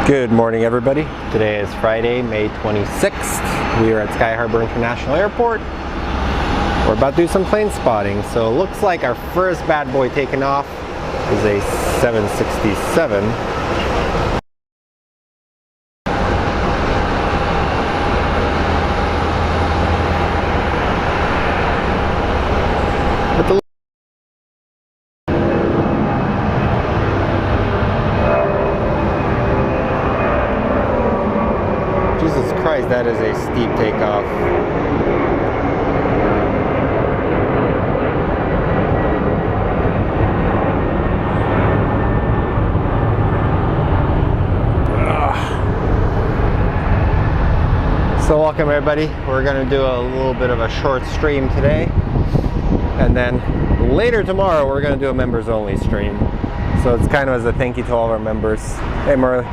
Good morning, everybody. Today is Friday, May 26th. We are at Sky Harbor International Airport. We're about to do some plane spotting. So it looks like our first bad boy taken off is a 767. Jesus Christ, that is a steep takeoff. So welcome everybody. We're going to do a little bit of a short stream today. And then later tomorrow we're going to do a members only stream. So it's kind of as a thank you to all of our members. Hey Marley.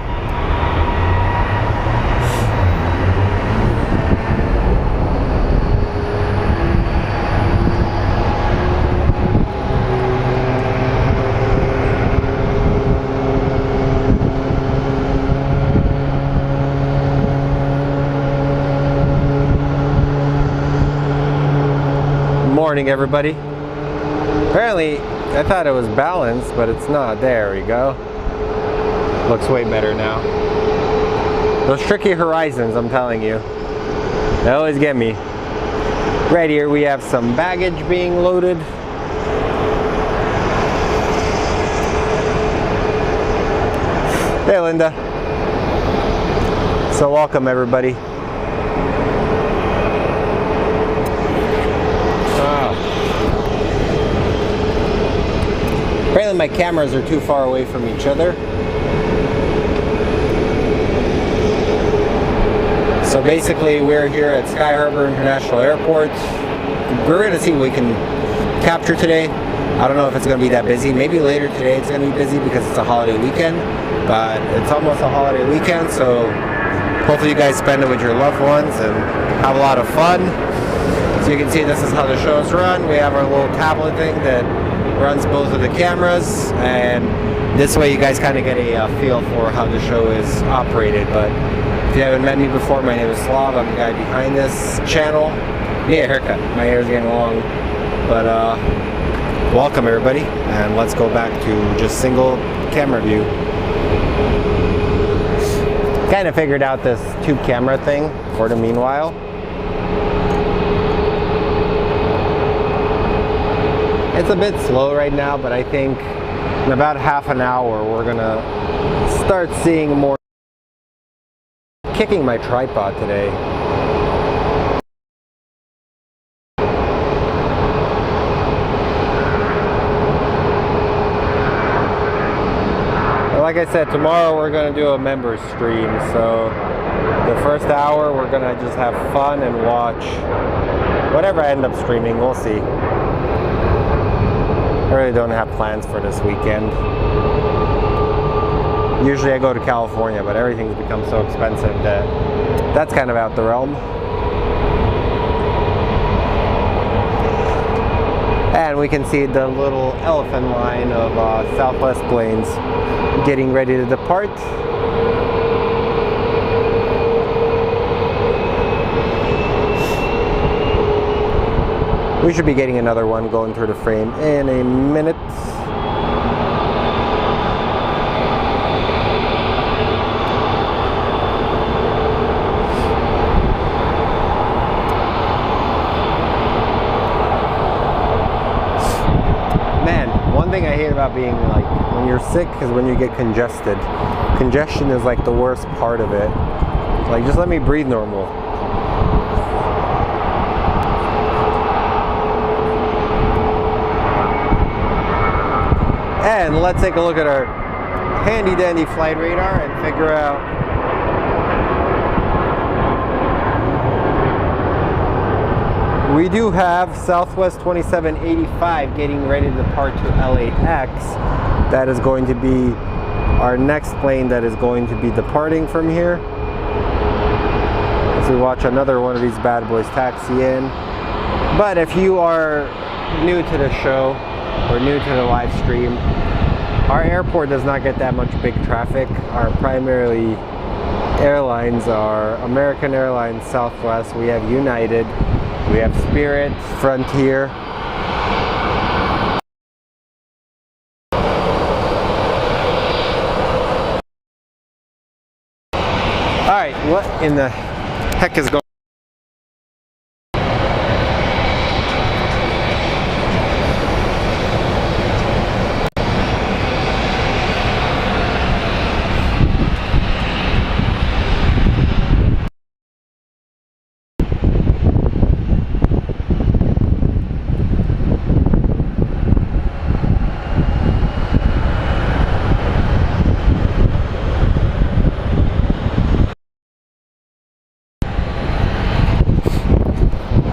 Morning everybody. Apparently I thought it was balanced, but it's not. There we go. Looks way better now. Those tricky horizons, I'm telling you, they always get me. Right here we have some baggage being loaded. Hey Linda. So welcome everybody. Apparently my cameras are too far away from each other. So basically we're here at Sky Harbor International Airport. We're going to see what we can capture today. I don't know if it's going to be that busy. Maybe later today it's going to be busy because it's a holiday weekend. But it's almost a holiday weekend, so hopefully you guys spend it with your loved ones and have a lot of fun. So you can see this is how the shows run. We have our little tablet thing that runs both of the cameras, and this way you guys kind of get a feel for how the show is operated. But if you haven't met me before, my name is Slav. I'm the guy behind this channel. Yeah, haircut. My hair is getting long. But welcome everybody, and let's go back to just single camera view. Kind of figured out this tube camera thing for the meanwhile. It's a bit slow right now, but I think in about half an hour we're gonna start seeing more. Kicking my tripod today. Like I said, tomorrow we're gonna do a members stream, so the first hour we're gonna just have fun and watch whatever I end up streaming. We'll see. I really don't have plans for this weekend. Usually I go to California, but everything's become so expensive that that's kind of out the realm. And we can see the little elephant line of Southwest planes getting ready to depart. We should be getting another one going through the frame in a minute. Man, one thing I hate about being like when you're sick is when you get congested. Congestion is like the worst part of it. Like, just let me breathe normal. And let's take a look at our handy dandy flight radar and figure out we do have Southwest 2785 getting ready to depart to LAX. That is going to be our next plane that is going to be departing from here. As we watch another one of these bad boys taxi in. But if you are new to the show or new to the live stream, Our airport does not get that much big traffic. Our primarily airlines are American Airlines, Southwest. We have United. We have Spirit, Frontier. All right, what in the heck is going on?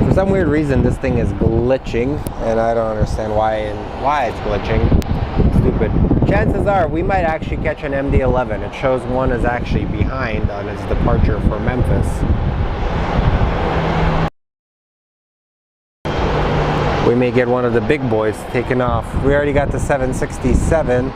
For some weird reason, this thing is glitching, and I don't understand why it's glitching. Stupid. Chances are we might actually catch an MD-11. It shows one is actually behind on its departure for Memphis. We may get one of the big boys taken off. We already got the 767.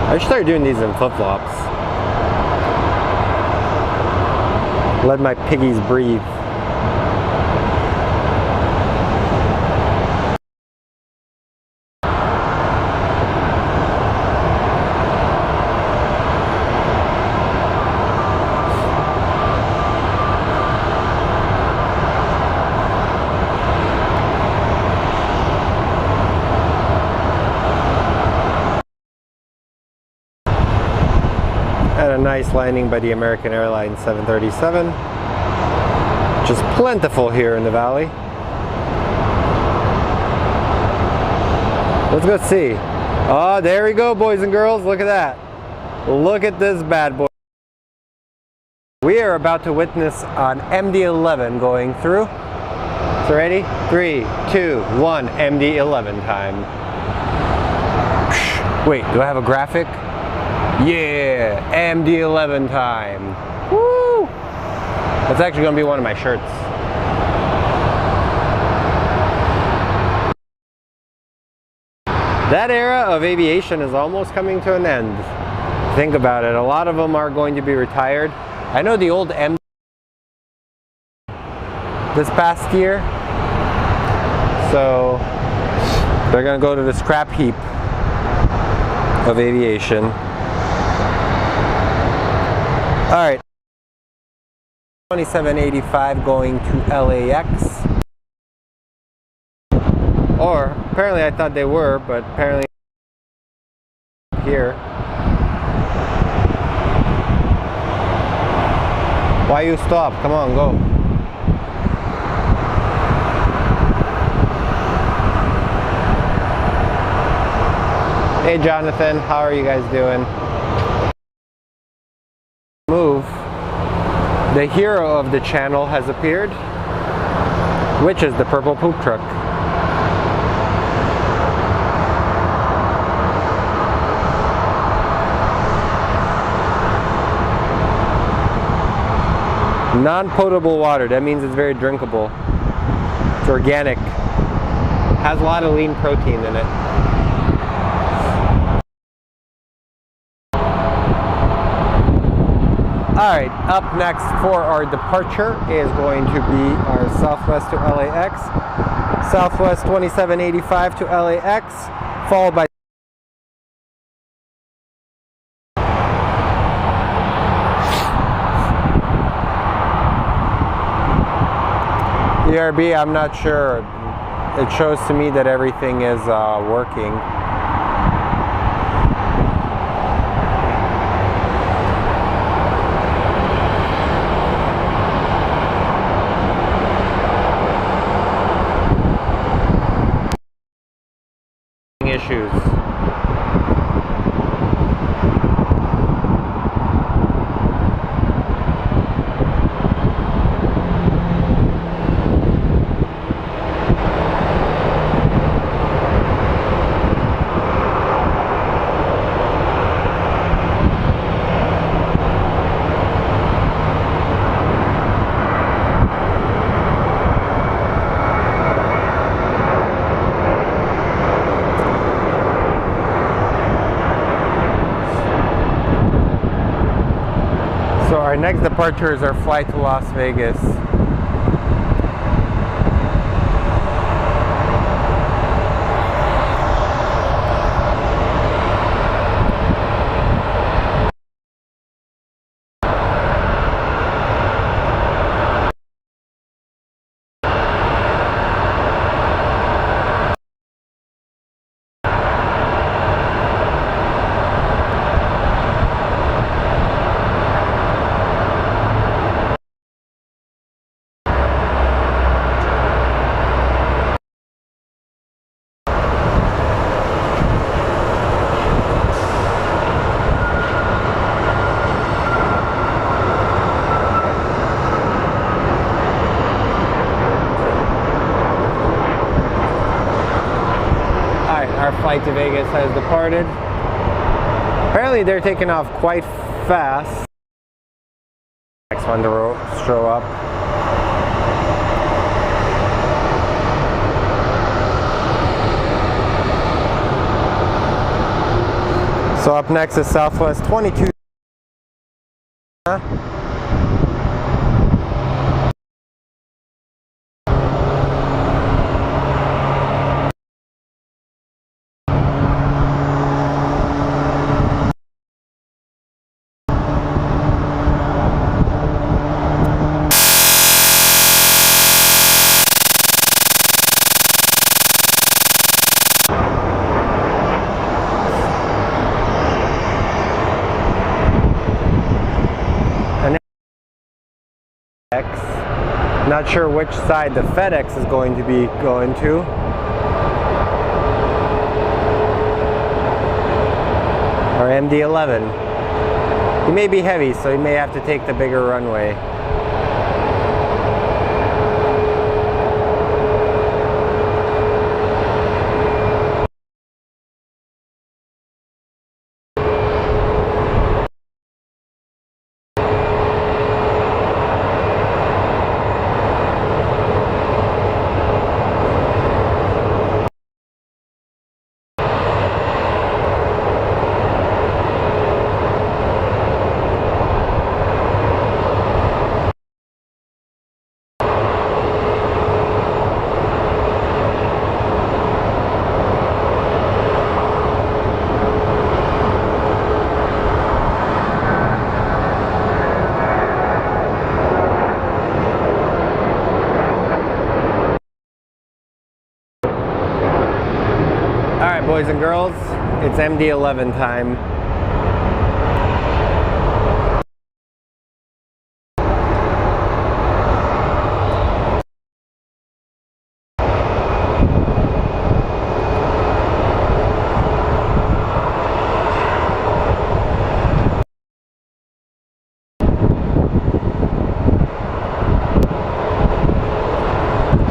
I should start doing these in flip-flops. Let my piggies breathe. Had a nice landing by the American Airlines 737, which is plentiful here in the valley. Let's go see. Oh, there we go, boys and girls. Look at that. Look at this bad boy. We are about to witness an MD-11 going through. So ready? 3, 2, 1, MD-11 time. Wait, do I have a graphic? Yeah, MD-11 time. Woo! That's actually going to be one of my shirts. That era of aviation is almost coming to an end. Think about it. A lot of them are going to be retired. I know the old M this past year. So they're going to go to the scrap heap of aviation. All right, 2785 going to LAX. Or apparently I thought they were, but apparently here. Why you stop? Come on, go. Hey Jonathan, how are you guys doing? Move. The hero of the channel has appeared, which is the purple poop truck. Non-potable water, that means it's very drinkable. It's organic. Has a lot of lean protein in it. Alright, up next for our departure is going to be our Southwest to LAX. Southwest 2785 to LAX, followed by ERB, I'm not sure. It shows to me that everything is working. issues. So our next departure is our flight to Las Vegas. Our flight to Vegas has departed. Apparently they're taking off quite fast. Next one to show up. So up next is Southwest 22. Not sure which side the FedEx is going to be going to. Or MD-11. He may be heavy, so he may have to take the bigger runway. Alright, boys and girls, it's MD-11 time.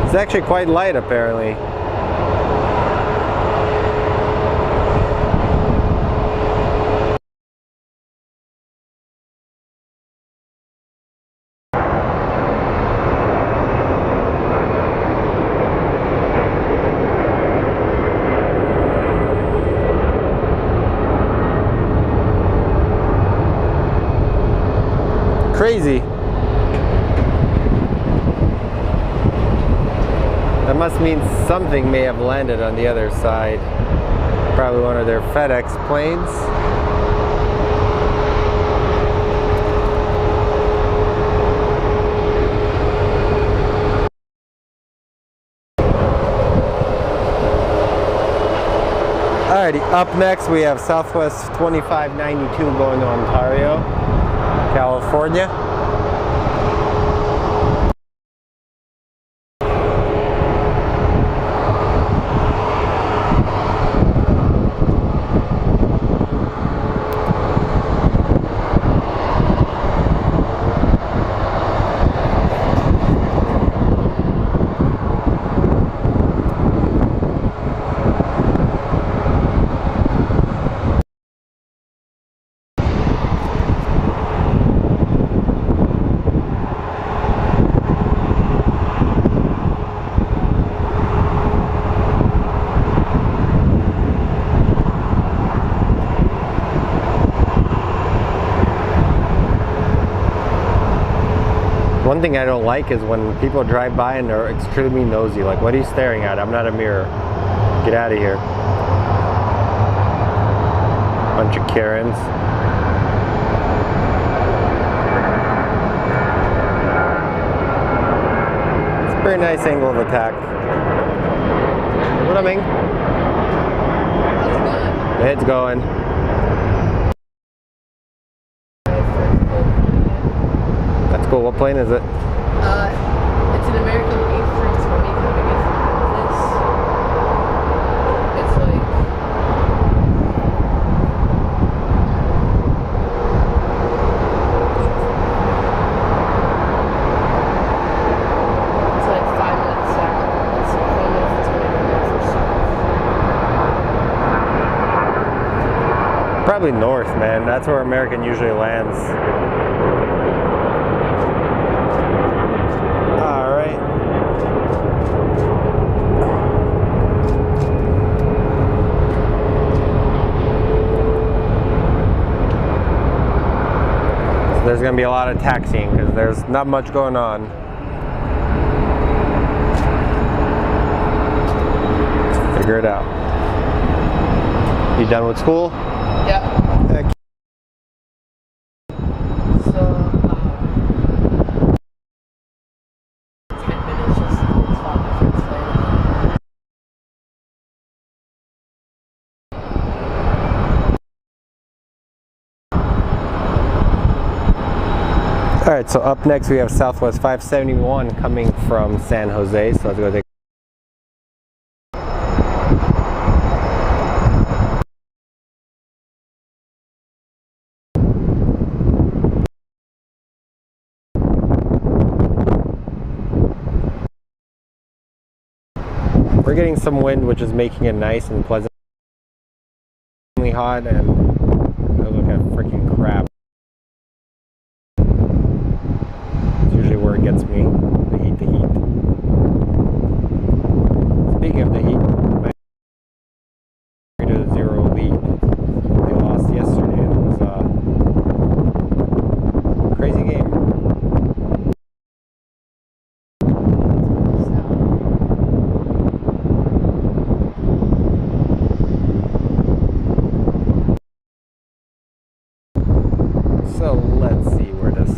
It's actually quite light, apparently. Crazy. That must mean something may have landed on the other side. Probably one of their FedEx planes. Alrighty, up next we have Southwest 2592 going to Ontario, California. one thing I don't like is when people drive by and they're extremely nosy. Like, what are you staring at? I'm not a mirror. Get out of here. Bunch of Karens. It's a very nice angle of attack. What up, Ming? It's going. That's cool. What plane is it? It's an American A3, so maybe how big is this? It's like... It's like 5 minutes south. It's I don't know if it's going to go north or south. Probably north, man. That's where American usually lands. There's going to be a lot of taxiing because there's not much going on. Let's figure it out. You done with school? Yeah. So, 10 minutes just to spot my friend's plane. Alright, so up next we have Southwest 571 coming from San Jose, so let's go take. We're getting some wind, which is making it nice and pleasantly hot, and I look at freaking crap. Where it gets me, the heat. Speaking of the heat, my 3-0 lead. They lost yesterday, and it was a crazy game. So let's see where this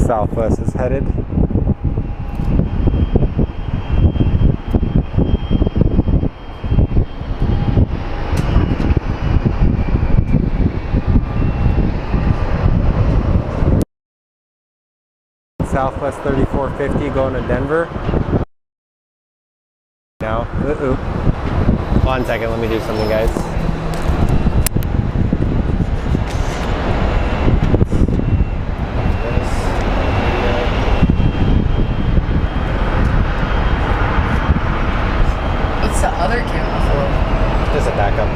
Southwest is headed. Southwest 3450 going to Denver. Now, one second, let me do something, guys. What's the other camera for? Just a backup.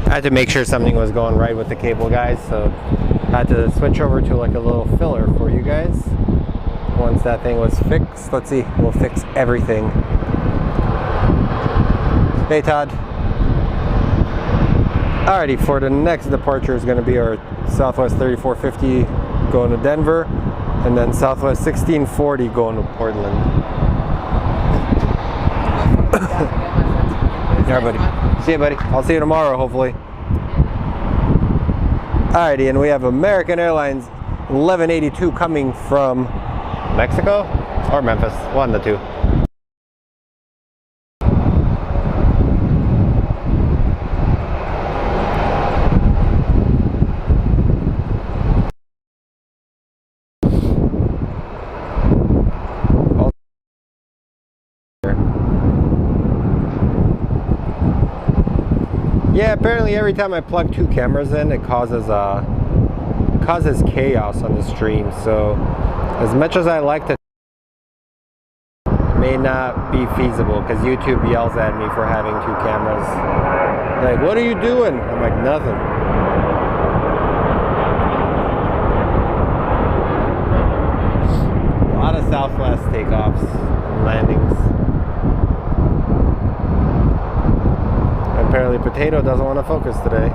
I had to make sure something was going right with the cable, guys, so I had to switch over to like a little filler for you guys. Once that thing was fixed, let's see, we'll fix everything. Hey Todd. Alrighty, for the next departure is going to be our Southwest 3450 going to Denver, and then Southwest 1640 going to Portland. Alright, buddy. See you, buddy. I'll see you tomorrow, hopefully. Alrighty, and we have American Airlines 1182 coming from Mexico or Memphis, one of the two. Yeah, apparently every time I plug two cameras in, it causes chaos on the stream. So as much as I like to, it may not be feasible because YouTube yells at me for having two cameras. Like, what are you doing? I'm like, nothing. A lot of Southwest takeoffs and landings. Apparently Potato doesn't want to focus today.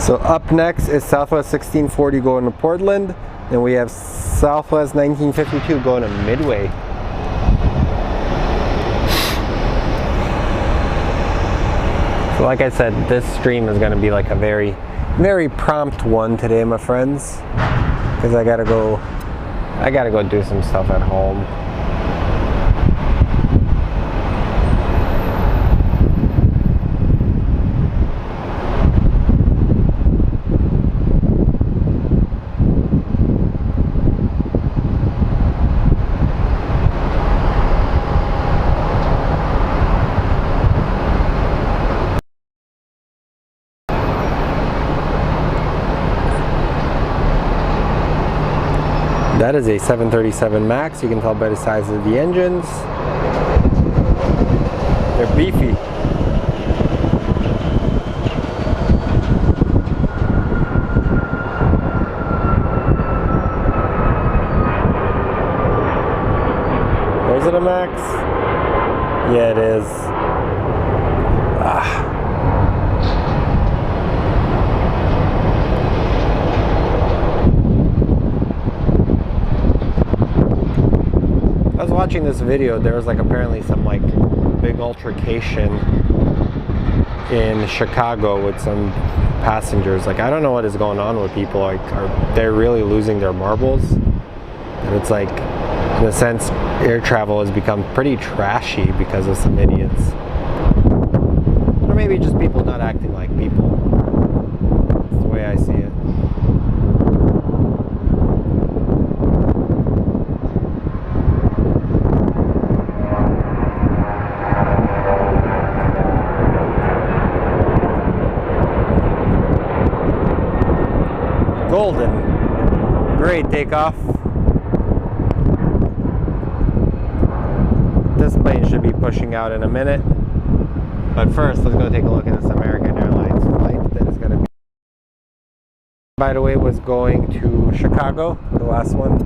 So up next is Southwest 1640 going to Portland. Then we have Southwest 1952 going to Midway. So like I said, this stream is going to be like a very prompt one today, my friends, because I gotta go do some stuff at home. That is a 737 MAX. You can tell by the size of the engines. They're beefy. Or is it a MAX? Yeah, it is. Watching this video, there was like apparently some like big altercation in Chicago with some passengers. Like, I don't know what is going on with people. Like, are they really losing their marbles? And it's like, in a sense, air travel has become pretty trashy because of some idiots. Or maybe just people not acting like people. That's the way I see it. Golden. Great takeoff. This plane should be pushing out in a minute. But first, let's go take a look at this American Airlines flight that is going to be. By the way, was going to Chicago, the last one.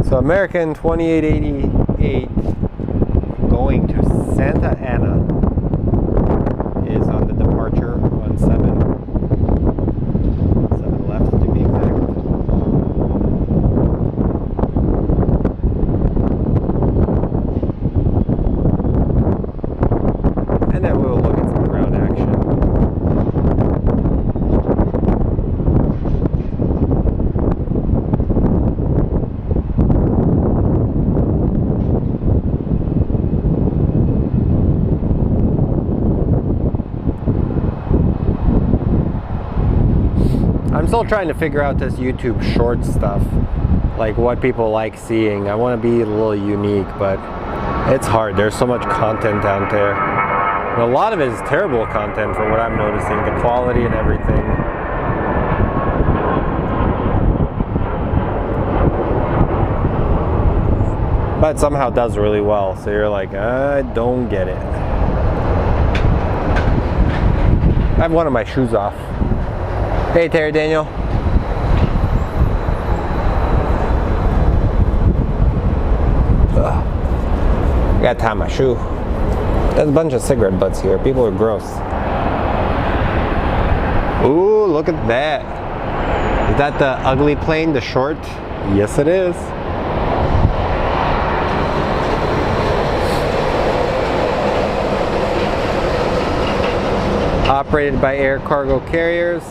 So American 2888 going to Santa Ana. Is on the departure on 7 left to be exact. And then we'll look at some ground action. I'm still trying to figure out this YouTube short stuff, like what people like seeing. I want to be a little unique, but it's hard. There's so much content out there. And a lot of it is terrible content from what I'm noticing, the quality and everything. But somehow does really well, so you're like, I don't get it. I have one of my shoes off. Hey, Terry Daniel. Ugh. I gotta tie my shoe. There's a bunch of cigarette butts here. People are gross. Ooh, look at that. Is that the ugly plane, the short? Yes, it is. Operated by air cargo carriers.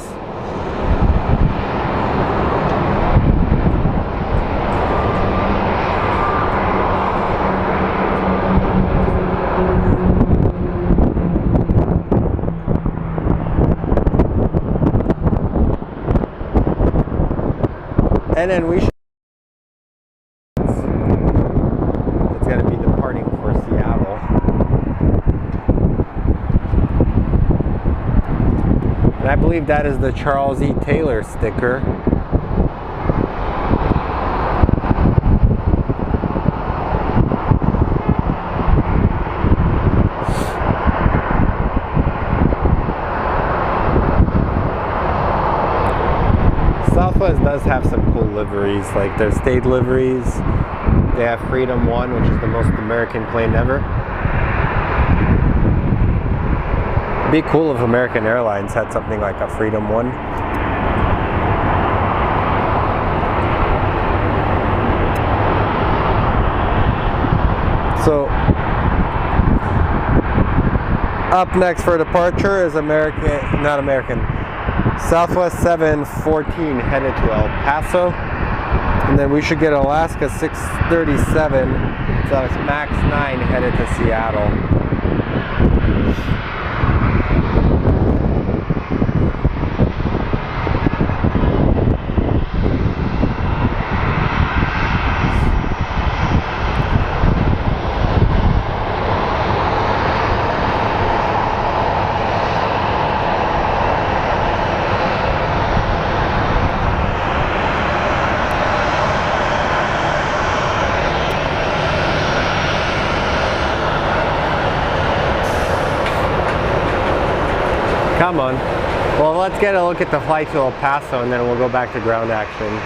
And then we should. It's going to be departing for Seattle. And I believe that is the Charles E. Taylor sticker. Southwest does have some cool liveries, like their state liveries. They have Freedom 1, which is the most American plane ever. It'd be cool if American Airlines had something like a Freedom 1. So, up next for departure is Southwest 714 headed to El Paso. And then we should get Alaska 637, so it's MAX 9 headed to Seattle. Come on. Well, let's get a look at the flight to El Paso and then we'll go back to ground action.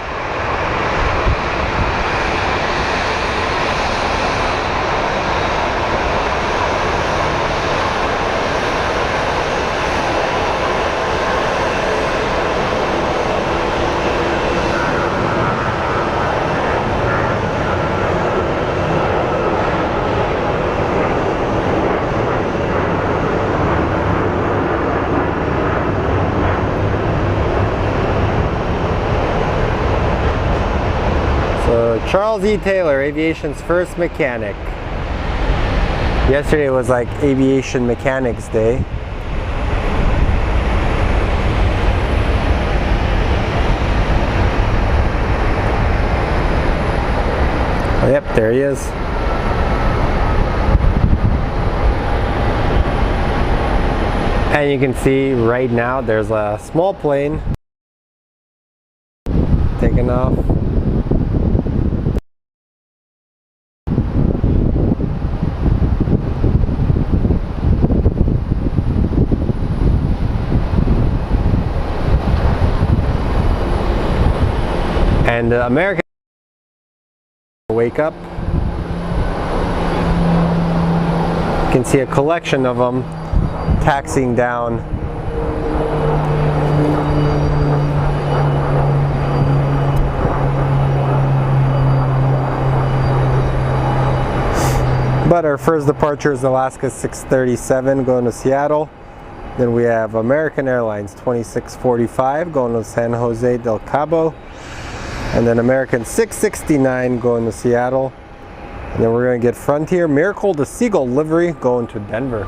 Charles E. Taylor, Aviation's first mechanic. Yesterday was like Aviation Mechanics Day. Oh, yep, there he is. And you can see right now there's a small plane taking off. And the American wake up. You can see a collection of them taxiing down. But our first departure is Alaska 637 going to Seattle. Then we have American Airlines 2645 going to San Jose del Cabo. And then American 669 going to Seattle. And then we're going to get Frontier Miracle the Seagull livery going to Denver.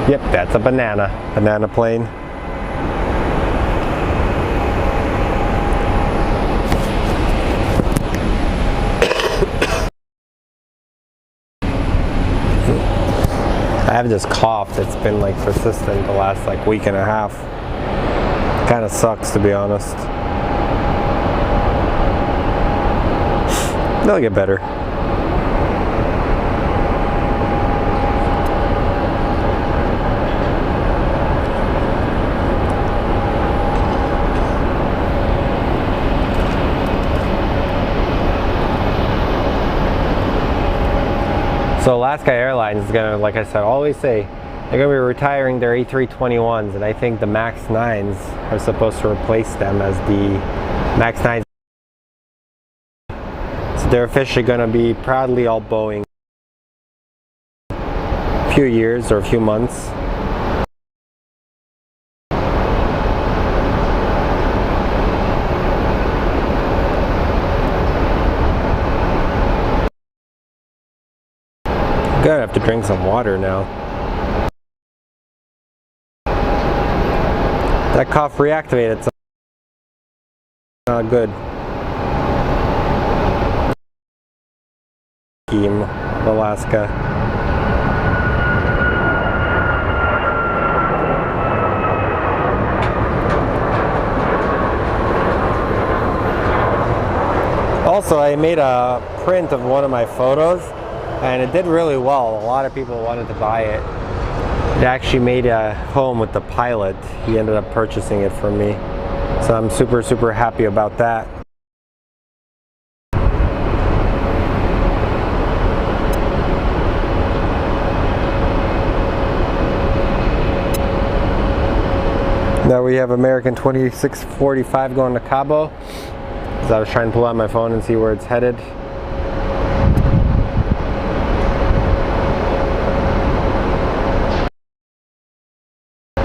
Yep, that's a banana plane. I have this cough that's been like persistent the last like week and a half. Kind of sucks, to be honest. They'll get better. So Alaska Airlines is gonna, like I said, always say, they're gonna be retiring their A321s, and I think the MAX 9s are supposed to replace them as the MAX 9s. So they're officially gonna be proudly all Boeing a few years or a few months. Gonna have to drink some water now. That cough reactivated. Not good. Scheme of Alaska. Also, I made a print of one of my photos, and it did really well. A lot of people wanted to buy it. It actually made a home with the pilot. He ended up purchasing it from me. So I'm super happy about that. Now we have American 2645 going to Cabo. So I was trying to pull out my phone and see where it's headed.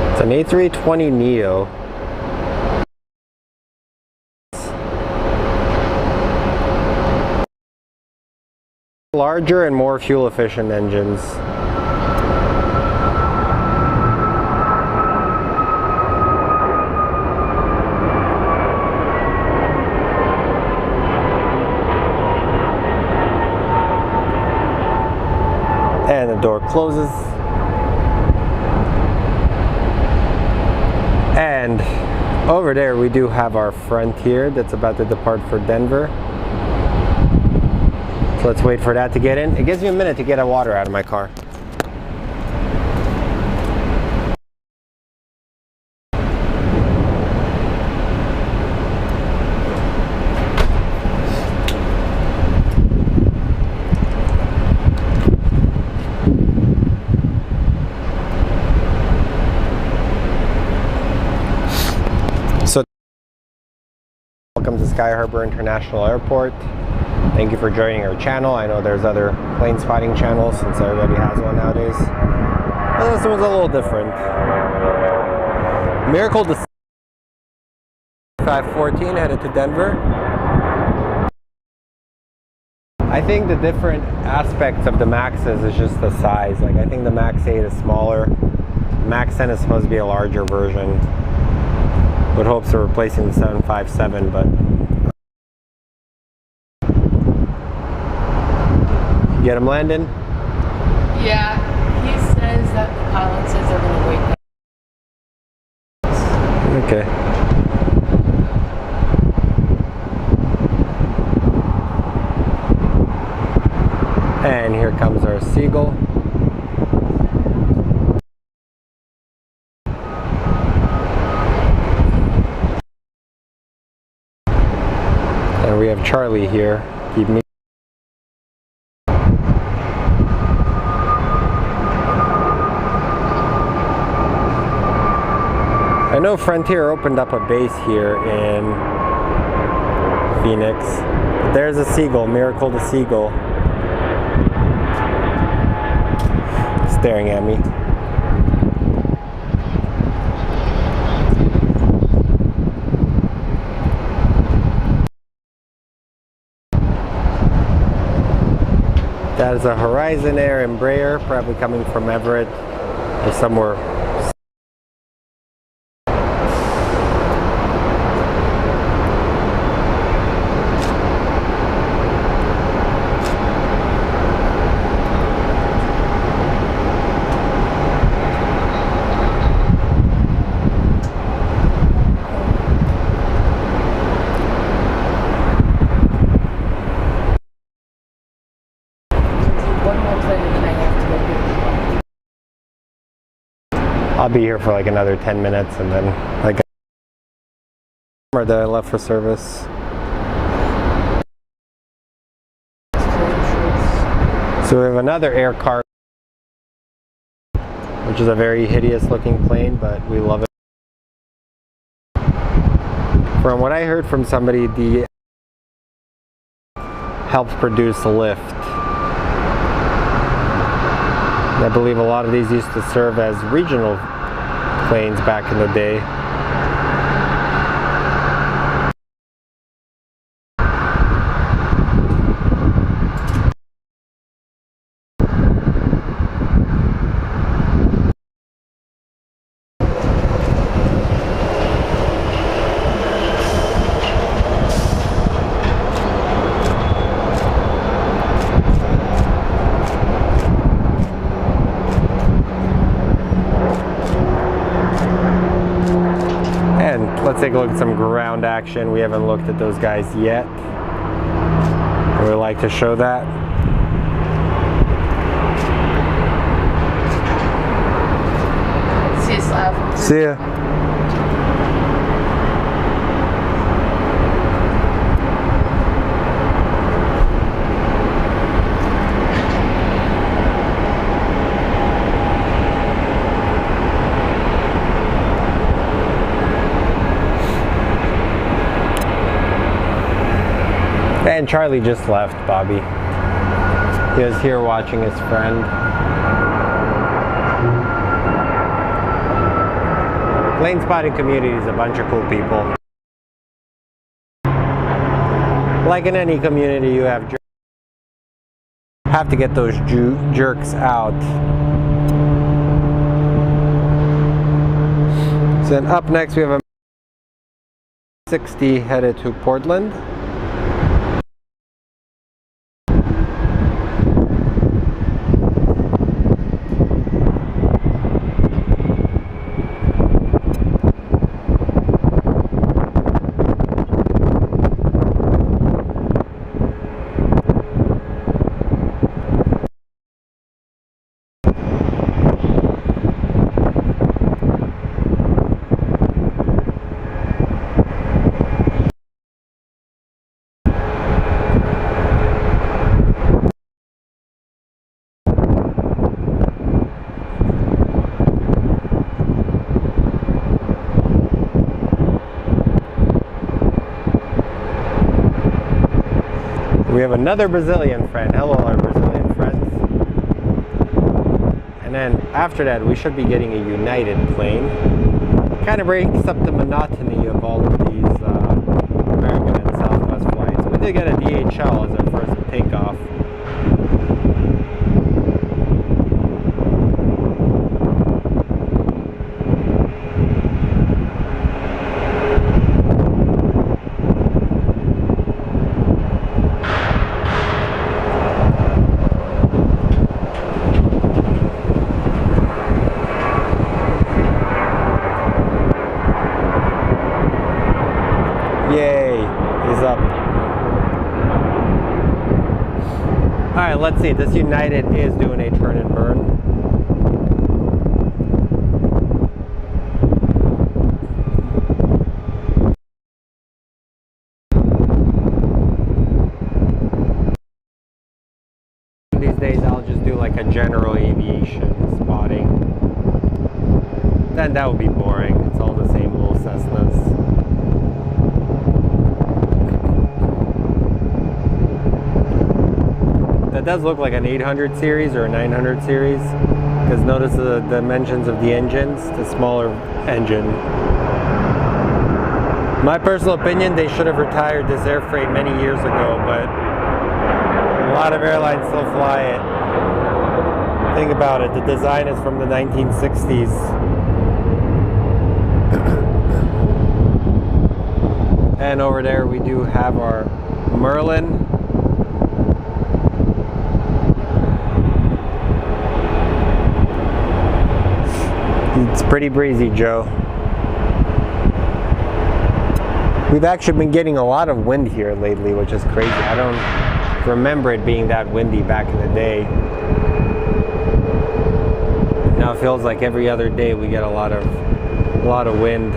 It's an A320neo. Larger and more fuel efficient engines. And the door closes. And over there we do have our Frontier that's about to depart for Denver. So let's wait for that to get in. It gives me a minute to get water out of my car. So welcome to Sky Harbor International Airport. Thank you for joining our channel. I know there's other plane spotting channels since everybody has one nowadays. But this one's a little different. Miracle to 514 headed to Denver. I think the different aspects of the Maxes is just the size. Like I think the Max 8 is smaller. Max 10 is supposed to be a larger version with hopes of replacing the 757, but get him landing? Yeah, he says that the pilot says they're going to wait. Okay. And here comes our Seagull. And we have Charlie here. Keep me. I know Frontier opened up a base here in Phoenix. But there's a Seagull, Miracle to Seagull. Staring at me. That is a Horizon Air Embraer, probably coming from Everett or somewhere. I'll be here for like another 10 minutes and then like that I left for service. So we have another air car, which is a very hideous looking plane, but we love it. From what I heard from somebody, the helps produce lift. I believe a lot of these used to serve as regional planes back in the day. Let's take a look at some ground action. We haven't looked at those guys yet. I would like to show that. See you, Slav. See ya. And Charlie just left, Bobby. He was here watching his friend. Plane spotting community is a bunch of cool people. Like in any community, you have to get those jerks out. So then up next we have a 60 headed to Portland. We have another Brazilian friend. Hello, our Brazilian friends. And then after that, we should be getting a United plane. Kind of breaks up the monotony of all of these American and Southwest flights. We did get a DHL as our first takeoff. Yay, he's up. Alright, let's see. This United is doing a turn and burn. These days I'll just do like a general aviation spotting. Then that would be boring. It's all the same little Cessnas. That does look like an 800 series or a 900 series, because notice the dimensions of the engines, the smaller engine. My personal opinion, they should have retired this airframe many years ago, but a lot of airlines still fly it. Think about it, the design is from the 1960s. And over there we do have our Merlin. It's pretty breezy, Joe. We've actually been getting a lot of wind here lately, which is crazy. I don't remember it being that windy back in the day. Now it feels like every other day we get a lot of wind.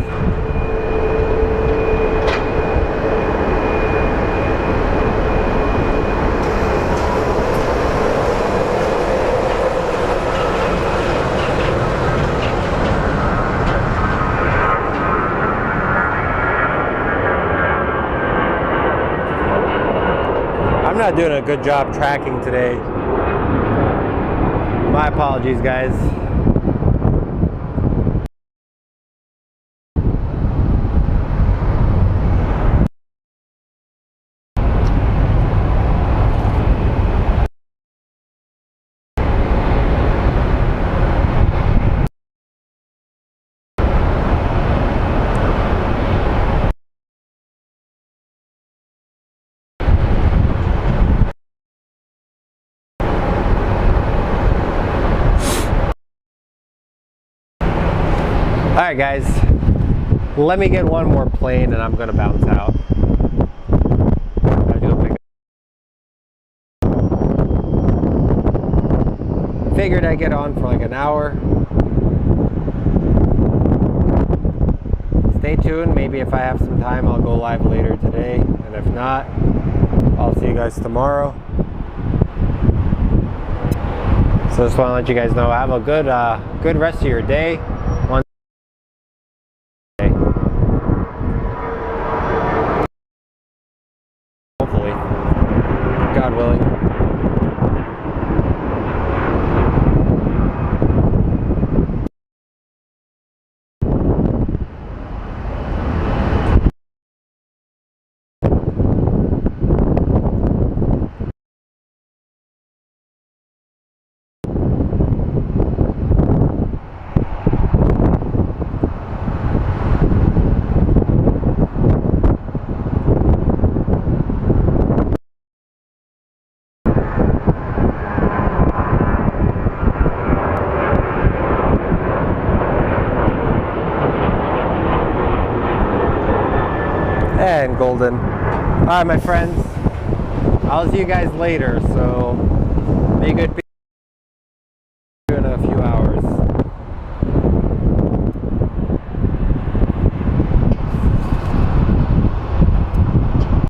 not doing a good job tracking today. My apologies, guys. Alright guys, let me get one more plane and I'm gonna bounce out. Figured I'd get on for like an hour. Stay tuned, maybe if I have some time I'll go live later today, and if not, I'll see you guys tomorrow. So just want to let you guys know, have a good rest of your day. Hopefully, God willing. And golden. All right, my friends, I'll see you guys later, so be good.